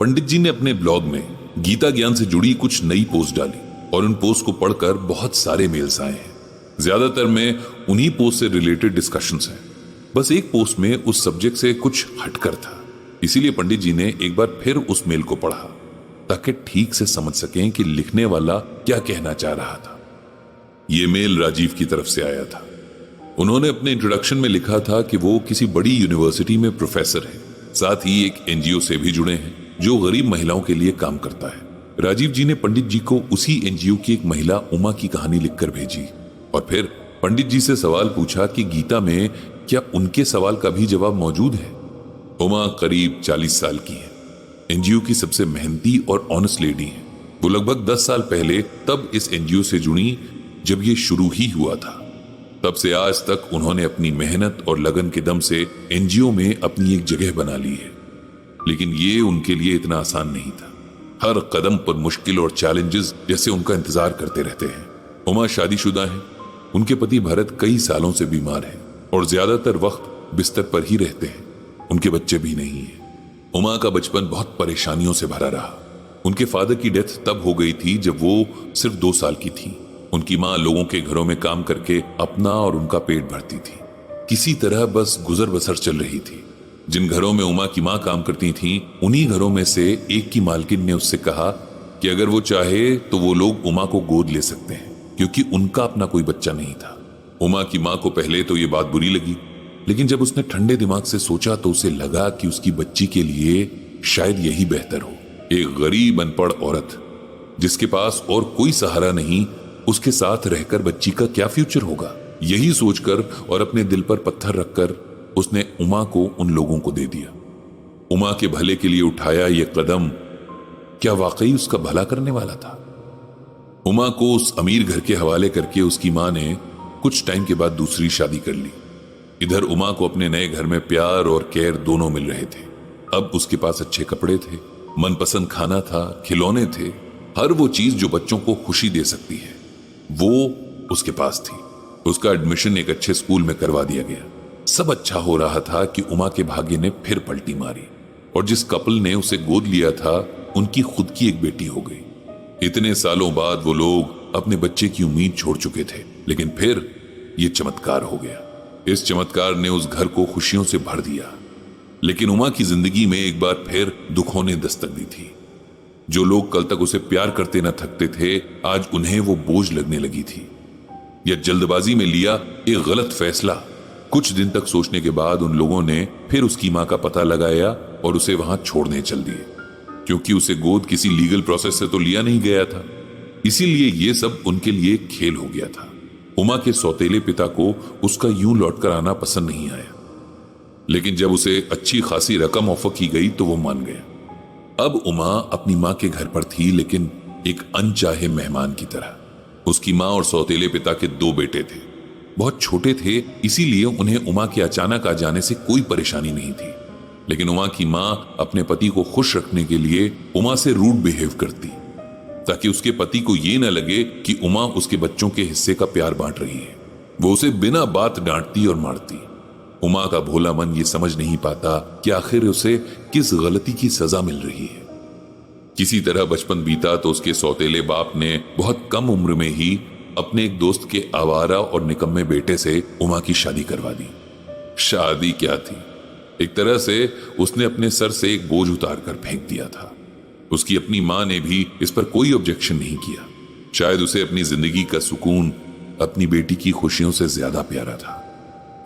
पंडित जी ने अपने ब्लॉग में गीता ज्ञान से जुड़ी कुछ नई पोस्ट डाली और उन पोस्ट को पढ़कर बहुत सारे मेल्स आए हैं। ज्यादातर में उन्हीं पोस्ट से रिलेटेड डिस्कशंस हैं। बस एक पोस्ट में उस सब्जेक्ट से कुछ हटकर था, इसीलिए पंडित जी ने एक बार फिर उस मेल को पढ़ा ताकि ठीक से समझ सकें कि लिखने वाला क्या कहना चाह रहा था। यह मेल राजीव की तरफ से आया था। उन्होंने अपने इंट्रोडक्शन में लिखा था कि वो किसी बड़ी यूनिवर्सिटी में प्रोफेसर है, साथ ही एक एनजीओ से भी जुड़े हैं जो गरीब महिलाओं के लिए काम करता है। राजीव जी ने पंडित जी को उसी एनजीओ की एक महिला उमा की कहानी लिखकर भेजी और फिर पंडित जी से सवाल पूछा कि गीता में क्या उनके सवाल का भी जवाब मौजूद है। उमा करीब 40 साल की है, एनजीओ की सबसे मेहनती और ऑनेस्ट लेडी है। वो लगभग 10 साल पहले तब इस एनजीओ से जुड़ी जब ये शुरू ही हुआ था। तब से आज तक उन्होंने अपनी मेहनत और लगन के दम से एनजीओ में अपनी एक जगह बना ली है, लेकिन ये उनके लिए इतना आसान नहीं था। हर कदम पर मुश्किल और चैलेंजेस जैसे उनका इंतजार करते रहते हैं। उमा शादीशुदा है, उनके पति भरत कई सालों से बीमार है और ज्यादातर वक्त बिस्तर पर ही रहते हैं। उनके बच्चे भी नहीं है। उमा का बचपन बहुत परेशानियों से भरा रहा। उनके फादर की डेथ तब हो गई थी जब वो सिर्फ 2 साल की थी। उनकी माँ लोगों के घरों में काम करके अपना और उनका पेट भरती थी। किसी तरह बस गुजर बसर चल रही थी। जिन घरों में उमा की माँ काम करती थीं, उन्हीं घरों में से एक की मालकिन ने उससे कहा कि अगर वो चाहे तो वो लोग उमा को गोद ले सकते हैं, क्योंकि उनका अपना कोई बच्चा नहीं था। उमा की माँ को पहले तो ये बात बुरी लगी, लेकिन जब उसने ठंडे दिमाग से सोचा तो उसे लगा कि उसकी बच्ची के लिए शायद यही बेहतर हो। एक गरीब अनपढ़ औरत जिसके पास और कोई सहारा नहीं, उसके साथ रहकर बच्ची का क्या फ्यूचर होगा। यही सोचकर और अपने दिल पर पत्थर रखकर उसने उमा को उन लोगों को दे दिया। उमा के भले के लिए उठाया यह कदम क्या वाकई उसका भला करने वाला था? उमा को उस अमीर घर के हवाले करके उसकी मां ने कुछ टाइम के बाद दूसरी शादी कर ली। इधर उमा को अपने नए घर में प्यार और केयर दोनों मिल रहे थे। अब उसके पास अच्छे कपड़े थे, मनपसंद खाना था, खिलौने थे, हर वो चीज जो बच्चों को खुशी दे सकती है वो उसके पास थी। उसका एडमिशन एक अच्छे स्कूल में करवा दिया गया। सब अच्छा हो रहा था कि उमा के भाग्य ने फिर पलटी मारी और जिस कपल ने उसे गोद लिया था उनकी खुद की एक बेटी हो गई। इतने सालों बाद वो लोग अपने बच्चे की उम्मीद छोड़ चुके थे, लेकिन फिर ये चमत्कार हो गया। इस चमत्कार ने उस घर को खुशियों से भर दिया। लेकिन उमा की जिंदगी में एक बार फिर दुखों ने दस्तक दी थी। जो लोग कल तक उसे प्यार करते न थकते थे, आज उन्हें वो बोझ लगने लगी थी। यह जल्दबाजी में लिया एक गलत फैसला। कुछ दिन तक सोचने के बाद उन लोगों ने फिर उसकी मां का पता लगाया और उसे वहां छोड़ने चल दिए, क्योंकि उसे गोद किसी लीगल प्रोसेस से तो लिया नहीं गया था। इसीलिए ये सब उनके लिए खेल हो गया था। उमा के सौतेले पिता को उसका यूं लौटकर आना पसंद नहीं आया, लेकिन जब उसे अच्छी खासी रकम ऑफर की गई तो वो मान गया। अब उमा अपनी मां के घर पर थी, लेकिन एक अनचाहे मेहमान की तरह। उसकी मां और सौतेले पिता के 2 बेटे थे। बहुत छोटे थे, इसीलिए उन्हें उमा के अचानक आ जाने से कोई परेशानी नहीं थी। लेकिन उमा की मां अपने पति को खुश रखने के लिए उमा से रूड बिहेव करती, ताकि उसके पति को यह न लगे कि उमा उसके बच्चों के हिस्से का प्यार बांट रही है। वो उसे बिना बात डांटती और मारती। उमा का भोला मन ये समझ नहीं पाता कि आखिर उसे किस गलती की सजा मिल रही है। किसी तरह बचपन बीता तो उसके सौतेले बाप ने बहुत कम उम्र में ही अपने एक दोस्त के आवारा और निकम्मे बेटे से उमा की शादी करवा दी। शादी क्या थी, एक तरह से उसने अपने सर से एक बोझ उतार कर फेंक दिया था। उसकी अपनी मां ने भी इस पर कोई ऑब्जेक्शन नहीं किया। शायद उसे अपनी जिंदगी का सुकून अपनी बेटी की खुशियों से ज्यादा प्यारा था।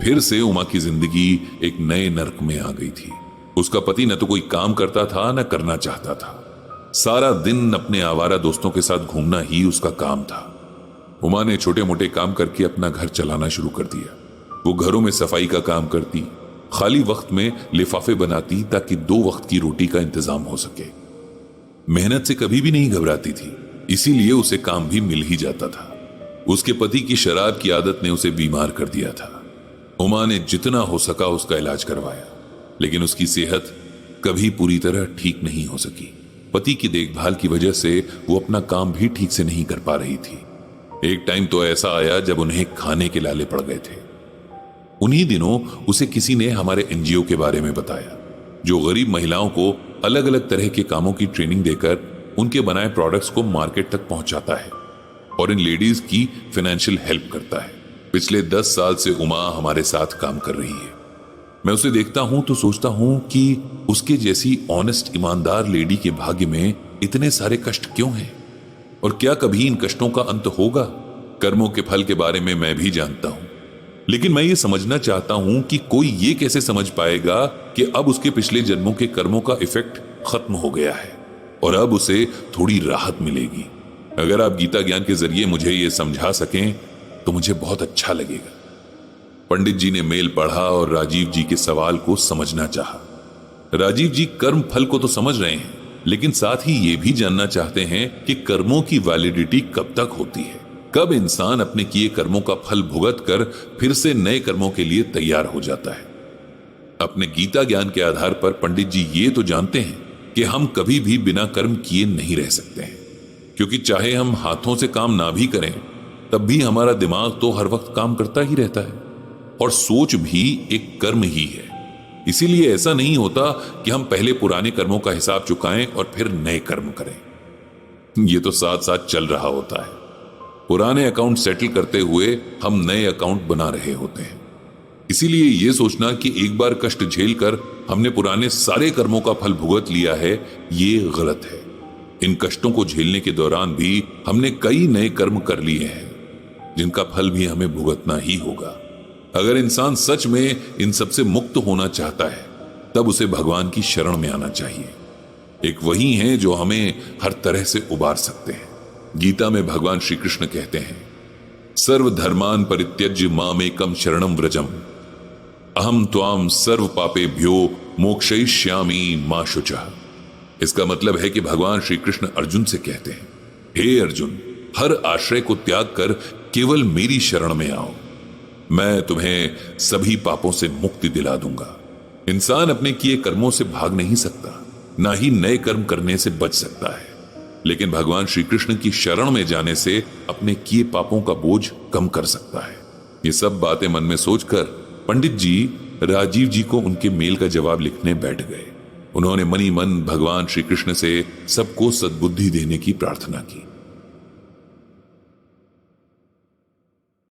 फिर से उमा की जिंदगी एक नए नर्क में आ गई थी। उसका पति न तो कोई काम करता था न करना चाहता था। सारा दिन अपने आवारा दोस्तों के साथ घूमना ही उसका काम था। उमा ने छोटे मोटे काम करके अपना घर चलाना शुरू कर दिया। वो घरों में सफाई का काम करती, खाली वक्त में लिफाफे बनाती ताकि 2 वक्त की रोटी का इंतजाम हो सके। मेहनत से कभी भी नहीं घबराती थी, इसीलिए उसे काम भी मिल ही जाता था। उसके पति की शराब की आदत ने उसे बीमार कर दिया था। उमा ने जितना हो सका उसका इलाज करवाया, लेकिन उसकी सेहत कभी पूरी तरह ठीक नहीं हो सकी। पति की देखभाल की वजह से वो अपना काम भी ठीक से नहीं कर पा रही थी। एक टाइम तो ऐसा आया जब उन्हें खाने के लाले पड़ गए थे। उन्हीं दिनों उसे किसी ने हमारे एनजीओ के बारे में बताया, जो गरीब महिलाओं को अलग अलग तरह के कामों की ट्रेनिंग देकर उनके बनाए प्रोडक्ट्स को मार्केट तक पहुंचाता है और इन लेडीज की फाइनेंशियल हेल्प करता है। पिछले 10 साल से उमा हमारे साथ काम कर रही है। मैं उसे देखता हूं तो सोचता हूं कि उसके जैसी ऑनेस्ट ईमानदार लेडी के भाग्य में इतने सारे कष्ट क्यों हैं और क्या कभी इन कष्टों का अंत होगा। कर्मों के फल के बारे में मैं भी जानता हूं, लेकिन मैं ये समझना चाहता हूं कि कोई ये कैसे समझ पाएगा कि अब उसके पिछले जन्मों के कर्मों का इफेक्ट खत्म हो गया है और अब उसे थोड़ी राहत मिलेगी। अगर आप गीता ज्ञान के जरिए मुझे ये समझा सकें तो मुझे बहुत अच्छा लगेगा। पंडित जी ने मेल पढ़ा और राजीव जी के सवाल को समझना चाहा। राजीव जी कर्म फल को तो समझ रहे हैं, लेकिन साथ ही ये भी जानना चाहते हैं कि कर्मों की वैलिडिटी कब तक होती है, कब इंसान अपने किए कर्मों का फल भुगत कर फिर से नए कर्मों के लिए तैयार हो जाता है। अपने गीता ज्ञान के आधार पर पंडित जी ये तो जानते हैं कि हम कभी भी बिना कर्म किए नहीं रह सकते हैं, क्योंकि चाहे हम हाथों से काम ना भी करें तब भी हमारा दिमाग तो हर वक्त काम करता ही रहता है और सोच भी एक कर्म ही है। इसीलिए ऐसा नहीं होता कि हम पहले पुराने कर्मों का हिसाब चुकाएं और फिर नए कर्म करें। ये तो साथ साथ चल रहा होता है। पुराने अकाउंट सेटल करते हुए हम नए अकाउंट बना रहे होते हैं। इसीलिए यह सोचना कि एक बार कष्ट झेलकर हमने पुराने सारे कर्मों का फल भुगत लिया है, ये गलत है। इन कष्टों को झेलने के दौरान भी हमने कई नए कर्म कर लिए हैं जिनका फल भी हमें भुगतना ही होगा। अगर इंसान सच में इन सबसे मुक्त होना चाहता है तब उसे भगवान की शरण में आना चाहिए। एक वही है जो हमें हर तरह से उबार सकते हैं। गीता में भगवान श्री कृष्ण कहते हैं, सर्व धर्मान परित्यज्य मामेकम शरणम व्रजम अहम त्वाम सर्व पापेभ्यो मोक्षयिष्यामि मा शुचः। इसका मतलब है कि भगवान श्री कृष्ण अर्जुन से कहते हैं, हे अर्जुन, हर आश्रय को त्याग कर केवल मेरी शरण में आओ, मैं तुम्हें सभी पापों से मुक्ति दिला दूंगा। इंसान अपने किए कर्मों से भाग नहीं सकता, ना ही नए कर्म करने से बच सकता है, लेकिन भगवान श्री कृष्ण की शरण में जाने से अपने किए पापों का बोझ कम कर सकता है। ये सब बातें मन में सोचकर पंडित जी राजीव जी को उनके मेल का जवाब लिखने बैठ गए। उन्होंने मनी मन भगवान श्री कृष्ण से सबको सद्बुद्धि देने की प्रार्थना की।